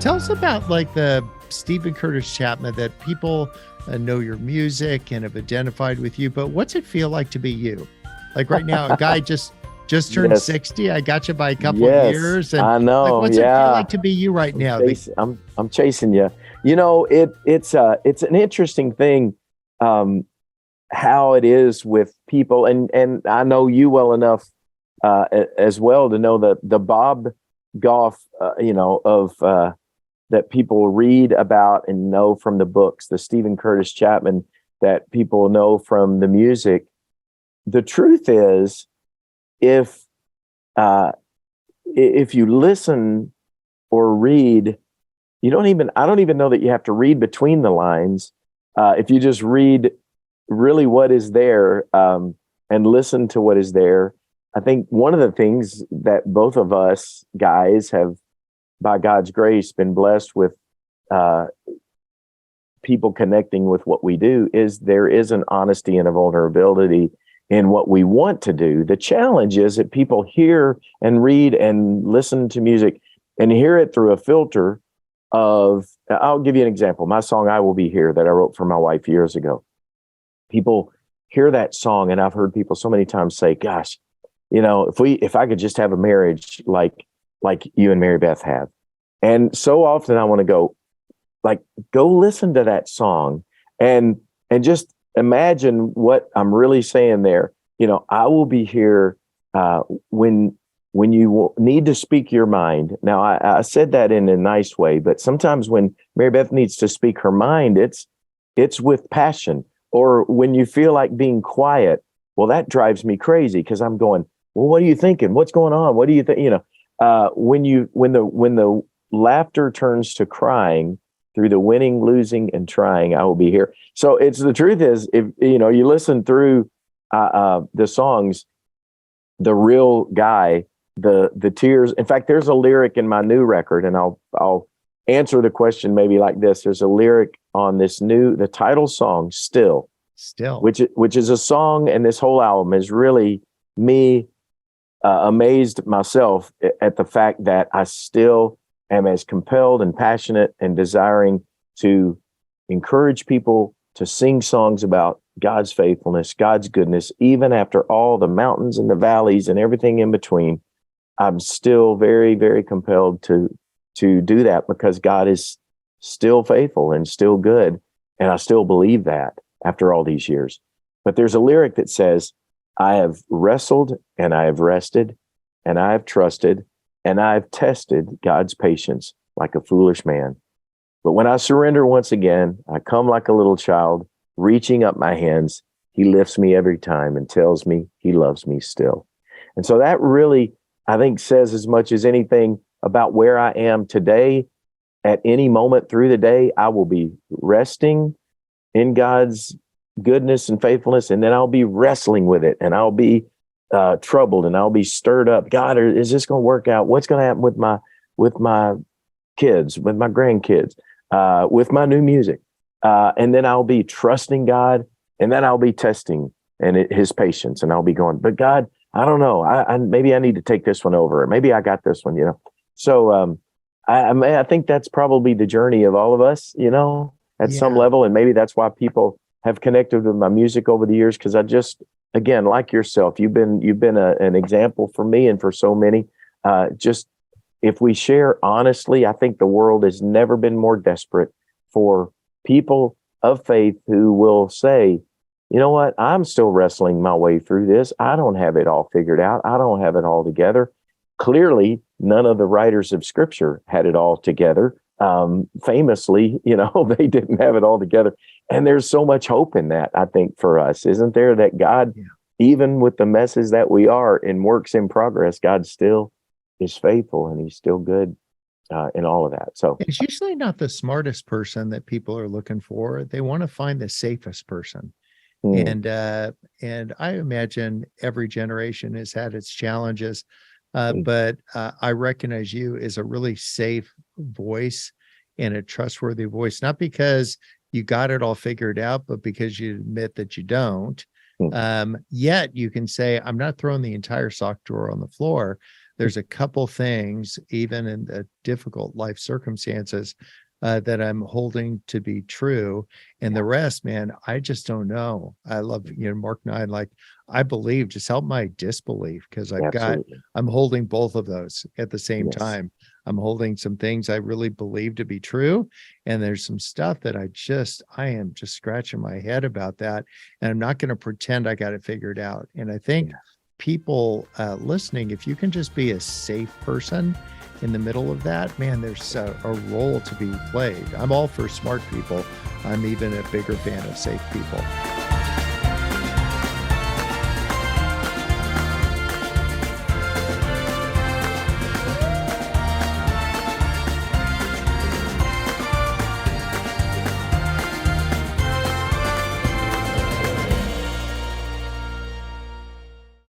Tell us about like the Stephen Curtis Chapman that people know your music and have identified with you, but what's it feel like to be you? Like right now, a guy just turned Yes. 60. I got you by a couple Yes, years. And I know. like, what's it feel Yeah. like to be you right now? I'm chasing you. You know, it's an interesting thing, how it is with people, and I know you well enough as well to know that the Bob Goff, that people read about and know from the books, the Stephen Curtis Chapman that people know from the music. The truth is, if you listen or read, I don't even know that you have to read between the lines. If you just read really what is there, and listen to what is there, I think one of the things that both of us guys have, by God's grace, been blessed with, people connecting with what we do, is there is an honesty and a vulnerability in what we want to do. The challenge is that people hear and read and listen to music and hear it through a filter of, I'll give you an example. My song, I Will Be Here, that I wrote for my wife years ago. People hear that song, and I've heard people so many times say, gosh, if I could just have a marriage like you and Mary Beth have. And so often I want to go listen to that song and just imagine what I'm really saying there. I will be here when you need to speak your mind. Now, I said that in a nice way, but sometimes when Mary Beth needs to speak her mind, it's with passion. Or when you feel like being quiet, well, that drives me crazy because I'm going, well, what are you thinking? What's going on? What do you think? When the laughter turns to crying, through the winning, losing, and trying, I will be here. So the truth is, if you listen through the songs, the real guy, the tears. In fact, there's a lyric in my new record, and I'll answer the question maybe like this. There's a lyric on the title song, Still, which is a song, and this whole album is really me amazed myself at the fact that I still am as compelled and passionate and desiring to encourage people to sing songs about God's faithfulness, God's goodness, even after all the mountains and the valleys and everything in between. I'm still very, very compelled to do that because God is still faithful and still good. And I still believe that after all these years. But there's a lyric that says, I have wrestled and I have rested and I have trusted and I've tested God's patience like a foolish man. But when I surrender once again, I come like a little child, reaching up my hands. He lifts me every time and tells me he loves me still. And so that really, I think, says as much as anything about where I am today. At any moment through the day, I will be resting in God's goodness and faithfulness, and then I'll be wrestling with it, and I'll be troubled, and I'll be stirred up. God, is this going to work out? What's going to happen with my kids, with my grandkids, with my new music? And then I'll be trusting God, and then I'll be testing his patience, and I'll be going, but God, I don't know. Maybe I need to take this one over, or maybe I got this one, So I think that's probably the journey of all of us, at some level, and maybe that's why people have connected with my music over the years, because I just, again, like yourself, you've been an example for me and for so many. Just if we share honestly, I think the world has never been more desperate for people of faith who will say, you know what, I'm still wrestling my way through this. I don't have it all figured out. I don't have it all together. Clearly, none of the writers of Scripture had it all together. Famously, they didn't have it all together. And there's so much hope in that, I think, for us, isn't there? That God, even with the messes that we are in works in progress, God still is faithful and he's still good in all of that. So it's usually not the smartest person that people are looking for. They want to find the safest person. And I imagine every generation has had its challenges. But I recognize you as a really safe voice and a trustworthy voice, not because you got it all figured out, but because you admit that you don't. Yet you can say, I'm not throwing the entire sock drawer on the floor, there's a couple things, even in the difficult life circumstances, that I'm holding to be true. And the rest, man, I just don't know. I love, Mark 9, like, I believe, just help my disbelief, because I'm holding both of those at the same time. I'm holding some things I really believe to be true. And there's some stuff that I am just scratching my head about that. And I'm not going to pretend I got it figured out. And I think people listening, if you can just be a safe person in the middle of that, man, there's a role to be played. I'm all for smart people. I'm even a bigger fan of safe people.